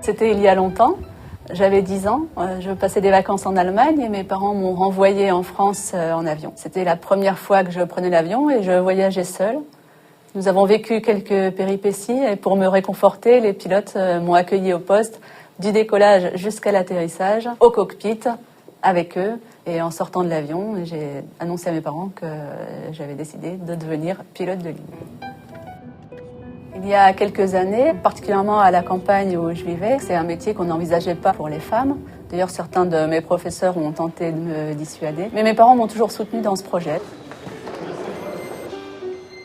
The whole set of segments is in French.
C'était il y a longtemps, j'avais 10 ans, je passais des vacances en Allemagne et mes parents m'ont renvoyée en France en avion. C'était la première fois que je prenais l'avion et je voyageais seule. Nous avons vécu quelques péripéties et pour me réconforter, les pilotes m'ont accueilli au poste du décollage jusqu'à l'atterrissage, au cockpit, avec eux. Et en sortant de l'avion, j'ai annoncé à mes parents que j'avais décidé de devenir pilote de ligne. Il y a quelques années, particulièrement à la campagne où je vivais, c'est un métier qu'on n'envisageait pas pour les femmes. D'ailleurs, certains de mes professeurs ont tenté de me dissuader. Mais mes parents m'ont toujours soutenue dans ce projet.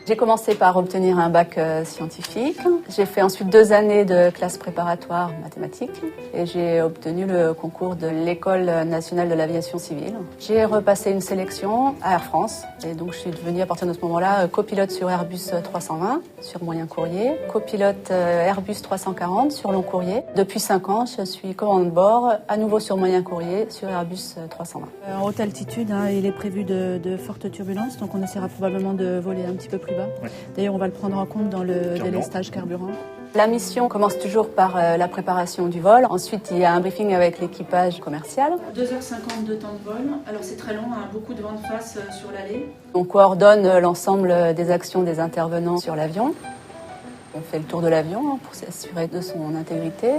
J'ai commencé par obtenir un bac scientifique. J'ai fait ensuite 2 années de classe préparatoire mathématiques et j'ai obtenu le concours de l'École nationale de l'aviation civile. J'ai repassé une sélection à Air France et donc je suis devenue à partir de ce moment-là copilote sur Airbus 320 sur moyen courrier, copilote Airbus 340 sur long courrier. Depuis 5 ans, je suis commande de bord à nouveau sur moyen courrier sur Airbus 320. En haute altitude, il est prévu de fortes turbulences, donc on essaiera probablement de voler un petit peu plus bas. Ouais. D'ailleurs, on va le prendre en compte dans le délestage carburant. La mission commence toujours par la préparation du vol. Ensuite, il y a un briefing avec l'équipage commercial. 2h50 de temps de vol. Alors, c'est très long, beaucoup de vent de face sur l'allée. On coordonne l'ensemble des actions des intervenants sur l'avion. On fait le tour de l'avion pour s'assurer de son intégrité.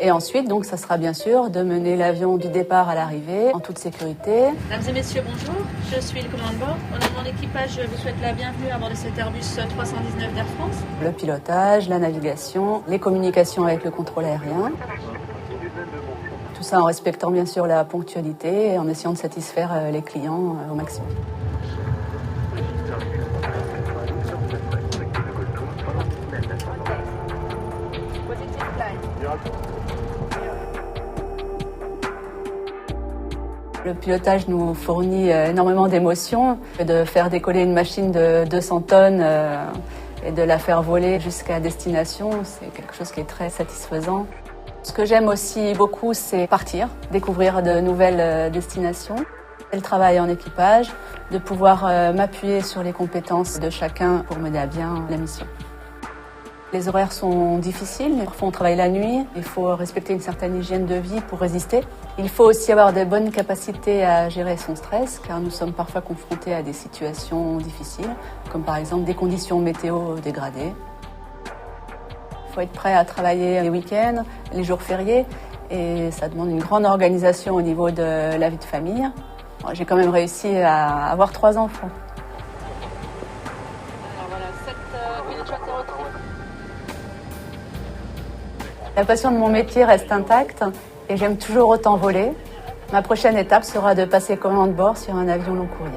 Et ensuite, donc, ça sera bien sûr de mener l'avion du départ à l'arrivée en toute sécurité. Mesdames et messieurs, bonjour. Je suis le commandant de bord. Au nom de mon équipage, je vous souhaite la bienvenue à bord de cet Airbus 319 d'Air France. Le pilotage, la navigation, les communications avec le contrôle aérien. Tout ça en respectant bien sûr la ponctualité et en essayant de satisfaire les clients au maximum. Le pilotage nous fournit énormément d'émotions. De faire décoller une machine de 200 tonnes et de la faire voler jusqu'à destination, c'est quelque chose qui est très satisfaisant. Ce que j'aime aussi beaucoup, c'est partir, découvrir de nouvelles destinations. Et le travail en équipage, de pouvoir m'appuyer sur les compétences de chacun pour mener à bien la mission. Les horaires sont difficiles, parfois on travaille la nuit, il faut respecter une certaine hygiène de vie pour résister. Il faut aussi avoir des bonnes capacités à gérer son stress, car nous sommes parfois confrontés à des situations difficiles, comme par exemple des conditions météo dégradées. Il faut être prêt à travailler les week-ends, les jours fériés, et ça demande une grande organisation au niveau de la vie de famille. J'ai quand même réussi à avoir 3 enfants. La passion de mon métier reste intacte et j'aime toujours autant voler. Ma prochaine étape sera de passer commande de bord sur un avion long courrier.